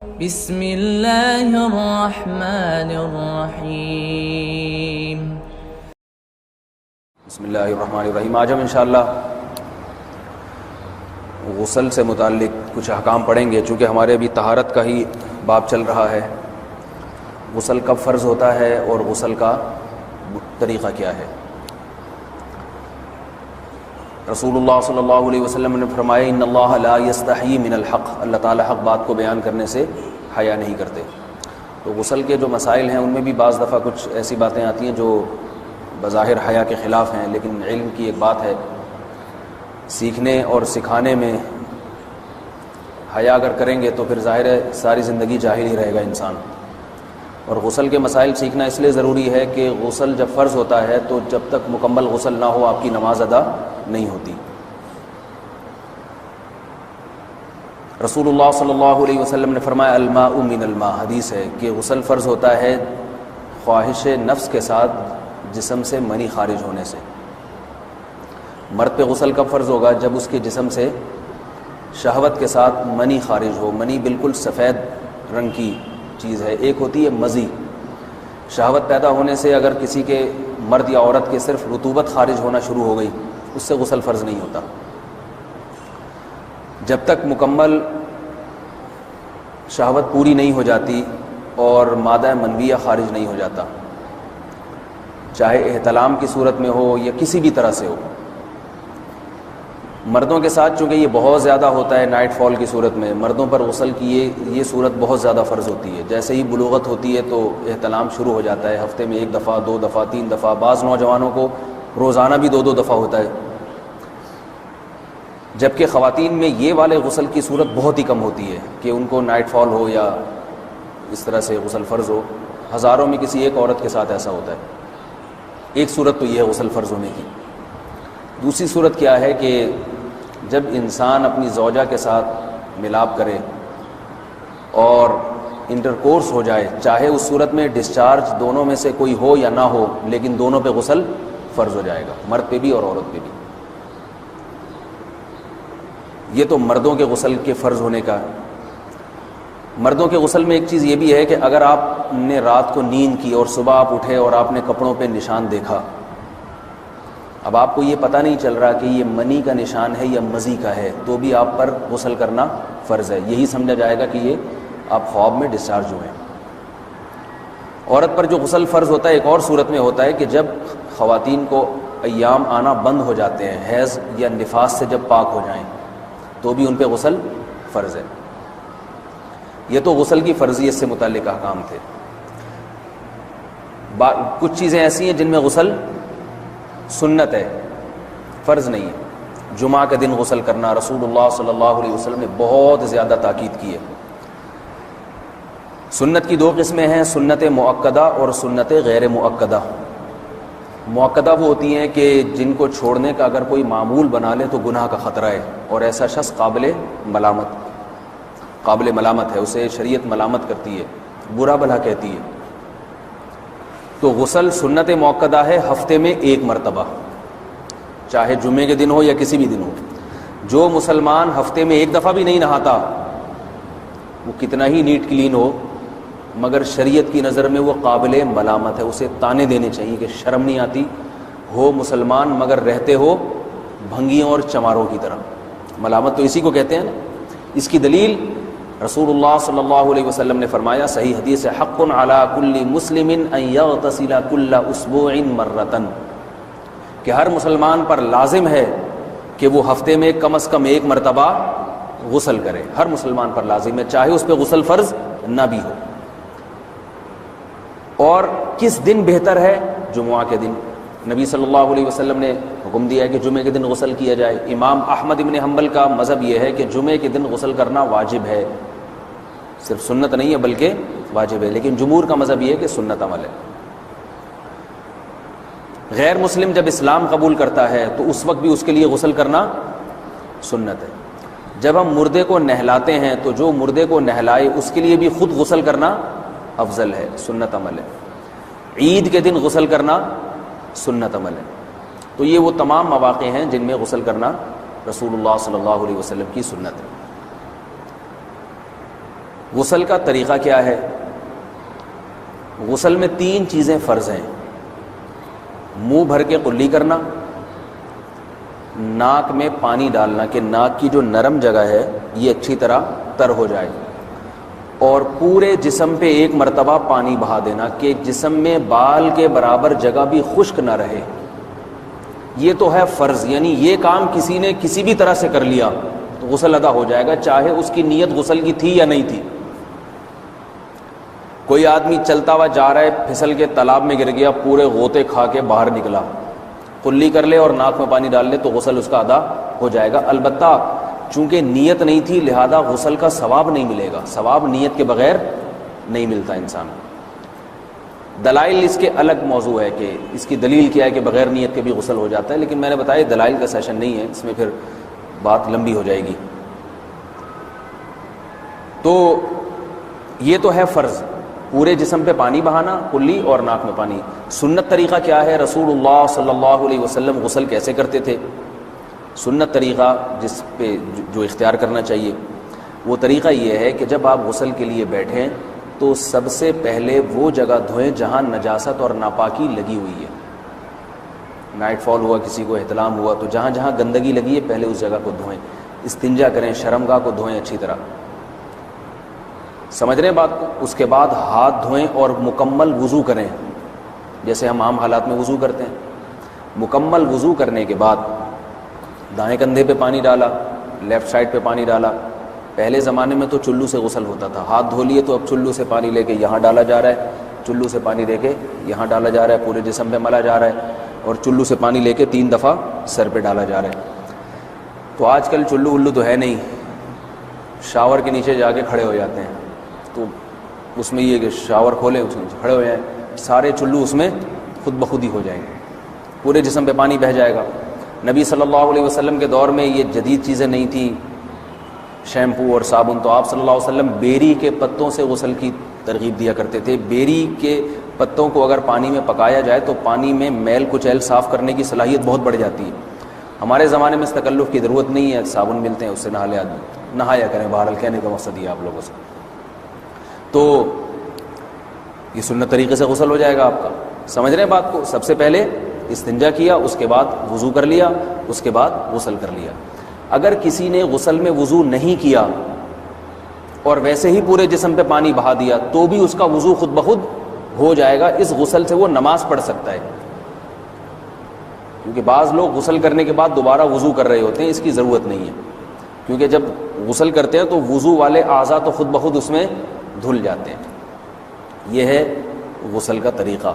بسم اللہ الرحمن الرحیم۔ بسم اللہ الرحمن الرحیم۔ آج ہم انشاءاللہ غسل سے متعلق کچھ احکام پڑھیں گے، چونکہ ہمارے ابھی طہارت کا ہی باب چل رہا ہے۔ غسل کب فرض ہوتا ہے اور غسل کا طریقہ کیا ہے۔ رسول اللہ صلی اللہ علیہ وسلم نے فرمایا ان اللہ لا یستحیی من الحق، اللہ تعالیٰ حق بات کو بیان کرنے سے حیا نہیں کرتے۔ تو غسل کے جو مسائل ہیں ان میں بھی بعض دفعہ کچھ ایسی باتیں آتی ہیں جو بظاہر حیا کے خلاف ہیں، لیکن علم کی ایک بات ہے، سیکھنے اور سکھانے میں حیا اگر کریں گے تو پھر ظاہر ہے ساری زندگی جاہل ہی رہے گا انسان۔ اور غسل کے مسائل سیکھنا اس لیے ضروری ہے کہ غسل جب فرض ہوتا ہے تو جب تک مکمل غسل نہ ہو آپ کی نماز ادا نہیں ہوتی۔ رسول اللہ صلی اللہ علیہ وسلم نے فرمایا الماء من الماء، حدیث ہے کہ غسل فرض ہوتا ہے خواہش نفس کے ساتھ جسم سے منی خارج ہونے سے۔ مرد پہ غسل کب فرض ہوگا؟ جب اس کے جسم سے شہوت کے ساتھ منی خارج ہو۔ منی بالکل سفید رنگ کی چیز ہے، ایک ہوتی ہے مزی۔ شہوت پیدا ہونے سے اگر کسی کے مرد یا عورت کے صرف رطوبت خارج ہونا شروع ہو گئی، اس سے غسل فرض نہیں ہوتا۔ جب تک مکمل شہوت پوری نہیں ہو جاتی اور مادہ منویہ خارج نہیں ہو جاتا، چاہے احتلام کی صورت میں ہو یا کسی بھی طرح سے ہو۔ مردوں کے ساتھ چونکہ یہ بہت زیادہ ہوتا ہے نائٹ فال کی صورت میں، مردوں پر غسل کی یہ صورت بہت زیادہ فرض ہوتی ہے۔ جیسے ہی بلوغت ہوتی ہے تو احتلام شروع ہو جاتا ہے، ہفتے میں 1 دفعہ 2 دفعہ 3 دفعہ، بعض نوجوانوں کو روزانہ بھی 2 دفعہ ہوتا ہے، جبکہ خواتین میں یہ والے غسل کی صورت بہت ہی کم ہوتی ہے کہ ان کو نائٹ فال ہو یا اس طرح سے غسل فرض ہو۔ ہزاروں میں کسی ایک عورت کے ساتھ ایسا ہوتا ہے۔ ایک صورت تو یہ ہے غسل فرض ہونے کی۔ دوسری صورت کیا ہے کہ جب انسان اپنی زوجہ کے ساتھ ملاپ کرے اور انٹرکورس ہو جائے، چاہے اس صورت میں ڈسچارج دونوں میں سے کوئی ہو یا نہ ہو، لیکن دونوں پہ غسل فرض ہو جائے گا، مرد پہ بھی اور عورت پہ بھی۔ یہ تو مردوں کے غسل کے فرض ہونے کا ہے۔ مردوں کے غسل میں ایک چیز یہ بھی ہے کہ اگر آپ نے رات کو نیند کی اور صبح آپ اٹھے اور آپ نے کپڑوں پہ نشان دیکھا، اب آپ کو یہ پتہ نہیں چل رہا کہ یہ منی کا نشان ہے یا مزی کا ہے، تو بھی آپ پر غسل کرنا فرض ہے۔ یہی سمجھا جائے گا کہ یہ آپ خواب میں ڈسچارج ہوئے ہیں۔ عورت پر جو غسل فرض ہوتا ہے ایک اور صورت میں ہوتا ہے کہ جب خواتین کو ایام آنا بند ہو جاتے ہیں، حیض یا نفاس سے جب پاک ہو جائیں تو بھی ان پہ غسل فرض ہے۔ یہ تو غسل کی فرضیت سے متعلق احکام تھے۔ کچھ چیزیں ایسی ہیں جن میں غسل سنت ہے، فرض نہیں ہے۔ جمعہ کے دن غسل کرنا رسول اللہ صلی اللہ علیہ وسلم نے بہت زیادہ تاکید کی ہے۔ سنت کی 2 قسمیں ہیں، سنت مؤکدہ اور سنت غیر مؤکدہ۔ مؤکدہ وہ ہوتی ہیں کہ جن کو چھوڑنے کا اگر کوئی معمول بنا لے تو گناہ کا خطرہ ہے، اور ایسا شخص قابل ملامت ہے، اسے شریعت ملامت کرتی ہے، برا بھلا کہتی ہے۔ تو غسل سنت مؤکدہ ہے ہفتے میں 1 مرتبہ، چاہے جمعے کے دن ہو یا کسی بھی دن ہو۔ جو مسلمان ہفتے میں 1 دفعہ بھی نہیں نہاتا، وہ کتنا ہی نیٹ کلین ہو، مگر شریعت کی نظر میں وہ قابل ملامت ہے، اسے تانے دینے چاہیے کہ شرم نہیں آتی، ہو مسلمان مگر رہتے ہو بھنگیوں اور چماروں کی طرح۔ ملامت تو اسی کو کہتے ہیں نا۔ اس کی دلیل رسول اللہ صلی اللہ علیہ وسلم نے فرمایا، صحیح حدیث ہے، حق علی کل مسلم ان یغتسل کل اسبوع مرۃ، کہ ہر مسلمان پر لازم ہے کہ وہ ہفتے میں کم از کم 1 مرتبہ غسل کرے۔ ہر مسلمان پر لازم ہے، چاہے اس پہ غسل فرض نہ بھی ہو۔ اور کس دن بہتر ہے؟ جمعہ کے دن۔ نبی صلی اللہ علیہ وسلم نے حکم دیا ہے کہ جمعے کے دن غسل کیا جائے۔ امام احمد ابن حنبل کا مذہب یہ ہے کہ جمعے کے دن غسل کرنا واجب ہے، صرف سنت نہیں ہے بلکہ واجب ہے، لیکن جمہور کا مذہب یہ ہے کہ سنت عمل ہے۔ غیر مسلم جب اسلام قبول کرتا ہے تو اس وقت بھی اس کے لیے غسل کرنا سنت ہے۔ جب ہم مردے کو نہلاتے ہیں تو جو مردے کو نہلائے اس کے لیے بھی خود غسل کرنا افضل ہے، سنت عمل ہے۔ عید کے دن غسل کرنا سنت عمل ہے۔ تو یہ وہ تمام مواقع ہیں جن میں غسل کرنا رسول اللہ صلی اللہ علیہ وسلم کی سنت ہے۔ غسل کا طریقہ کیا ہے؟ غسل میں 3 چیزیں فرض ہیں: منہ بھر کے قلی کرنا، ناک میں پانی ڈالنا کہ ناک کی جو نرم جگہ ہے یہ اچھی طرح تر ہو جائے، اور پورے جسم پہ ایک مرتبہ پانی بہا دینا کہ جسم میں بال کے برابر جگہ بھی خشک نہ رہے۔ یہ تو ہے فرض، یعنی یہ کام کسی نے کسی بھی طرح سے کر لیا تو غسل ادا ہو جائے گا، چاہے اس کی نیت غسل کی تھی یا نہیں تھی۔ کوئی آدمی چلتا ہوا جا رہا ہے، پھسل کے تالاب میں گر گیا، پورے غوطے کھا کے باہر نکلا، قلی کر لے اور ناک میں پانی ڈال لے تو غسل اس کا ادا ہو جائے گا۔ البتہ چونکہ نیت نہیں تھی لہذا غسل کا ثواب نہیں ملے گا، ثواب نیت کے بغیر نہیں ملتا انسان کو۔ دلائل اس کے الگ موضوع ہے کہ اس کی دلیل کیا ہے کہ بغیر نیت کے بھی غسل ہو جاتا ہے، لیکن میں نے بتایا دلائل کا سیشن نہیں ہے، اس میں پھر بات لمبی ہو جائے گی۔ تو یہ تو ہے فرض، پورے جسم پہ پانی بہانا، کلی اور ناک میں پانی۔ سنت طریقہ کیا ہے؟ رسول اللہ صلی اللہ علیہ وسلم غسل کیسے کرتے تھے؟ سنت طریقہ جس پہ جو اختیار کرنا چاہیے وہ طریقہ یہ ہے کہ جب آپ غسل کے لیے بیٹھیں تو سب سے پہلے وہ جگہ دھوئیں جہاں نجاست اور ناپاکی لگی ہوئی ہے۔ نائٹ فال ہوا، کسی کو احتلام ہوا تو جہاں جہاں گندگی لگی ہے پہلے اس جگہ کو دھوئیں، استنجا کریں، شرمگاہ کو دھوئیں اچھی طرح، سمجھ رہے ہیں بات کو؟ اس کے بعد ہاتھ دھوئیں اور مکمل وضو کریں جیسے ہم عام حالات میں وضو کرتے ہیں۔ مکمل وضو کرنے کے بعد دائیں کندھے پہ پانی ڈالا، لیفٹ سائڈ پہ پانی ڈالا۔ پہلے زمانے میں تو چلو سے غسل ہوتا تھا، ہاتھ دھو لیے تو اب چلو سے پانی لے کے یہاں ڈالا جا رہا ہے، چلو سے پانی لے کے یہاں ڈالا جا رہا ہے، پورے جسم پہ ملا جا رہا ہے، اور چلو سے پانی لے کے 3 دفعہ سر پہ ڈالا جا رہا ہے۔ تو آج کل چلو الو تو ہے نہیں، شاور کے نیچے جا کے کھڑے ہو جاتے ہیں، تو اس میں یہ کہ شاور کھولے اس کے نیچے کھڑے ہو جائیں، سارے چلو اس میں خود بخود ہی ہو جائیں گے، پورے جسم پہ پانی بہہ جائے گا۔ نبی صلی اللہ علیہ وسلم کے دور میں یہ جدید چیزیں نہیں تھیں، شیمپو اور صابن، تو آپ صلی اللہ علیہ وسلم بیری کے پتوں سے غسل کی ترغیب دیا کرتے تھے۔ بیری کے پتوں کو اگر پانی میں پکایا جائے تو پانی میں میل کچیل صاف کرنے کی صلاحیت بہت بڑھ جاتی ہے۔ ہمارے زمانے میں اس تکلف کی ضرورت نہیں ہے، صابن ملتے ہیں اس سے نہا لے آدمی، نہایا کریں، بہرحال کہنے کا مقصد یہ آپ لوگوں سے۔ تو یہ سنت طریقے سے غسل ہو جائے گا آپ کا، سمجھ رہے ہیں بات کو؟ سب سے پہلے استنجا کیا، اس کے بعد وضو کر لیا، اس کے بعد غسل کر لیا۔ اگر کسی نے غسل میں وضو نہیں کیا اور ویسے ہی پورے جسم پہ پانی بہا دیا تو بھی اس کا وضو خود بخود ہو جائے گا، اس غسل سے وہ نماز پڑھ سکتا ہے، کیونکہ بعض لوگ غسل کرنے کے بعد دوبارہ وضو کر رہے ہوتے ہیں، اس کی ضرورت نہیں ہے، کیونکہ جب غسل کرتے ہیں تو وضو والے اعضاء تو خود بخود اس میں دھل جاتے ہیں۔ یہ ہے غسل کا طریقہ۔